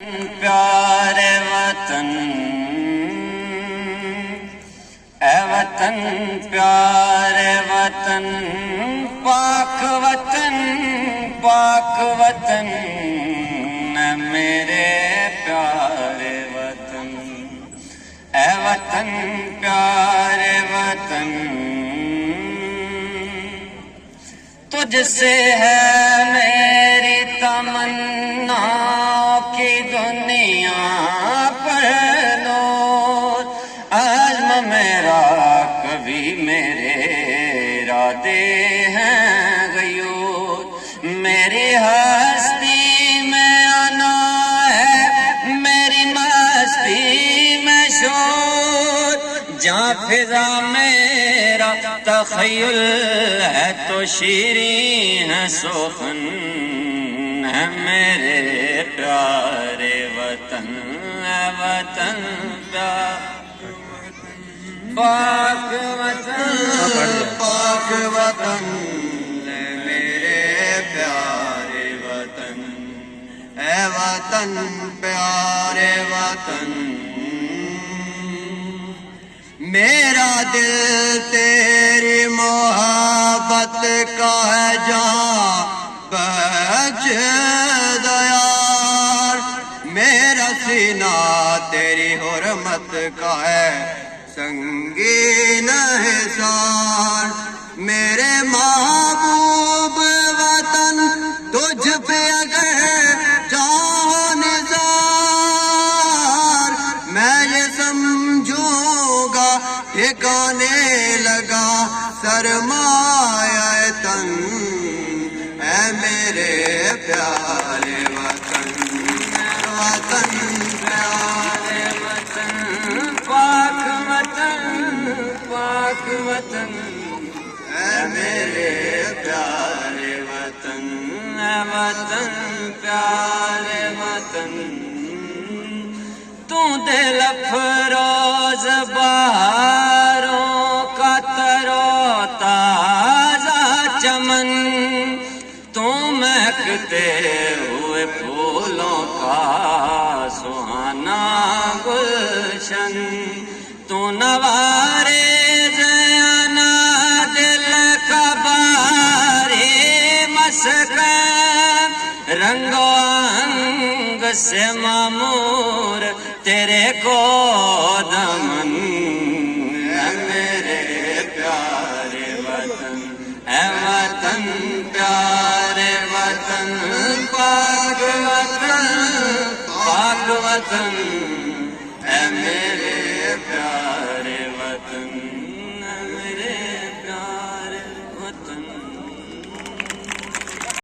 پیارے وطن اے وطن پیارے وطن پاک وطن پاک وطن اے میرے پیارے وطن اے وطن پیارے وطن تجھ سے ہے میری تمنا کی دنیا پر نور عزم میرا کبھی میرے ارادے ہیں غیور میری ہستی میں آنا ہے میری مستی میں شور جہاں فضا میرا تخیل ہے تو شیرین ہے سخن ہے میرے پیارے وطن ہے وطن پاک وطن پاک وطن ہے میرے پیارے وطن ہے وطن پیارے وطن میرا دل تیری محبت کا ہے جہاں بچ دیار میرا سینہ تیری حرمت کا ہے سنگین حصار میرے محبوب وطن تجھ پہ اگر جاؤ نثار میں یہ سمجھوں گا ٹھکانے لگا سرمایہ تن اے میرے پیارے وطن وطن پیارے وطن پاک وطن پاک وطن اے میرے پیارے وطن اے وطن پیارے وطن تو دل افروز بہاروں کا ترو تازہ چمن تو مہکتے ہوئے پھولوں کا سہانا گلشن تو نوارے زیانا دل کا باری مسکن رنگ و انگ سے معمور تیرے کو دمن اے میرے پیارے وطن اے وطن پیارے وطن پاک وطن پاک وطن اے میرے پیارے وطن اے میرے پیارے وطن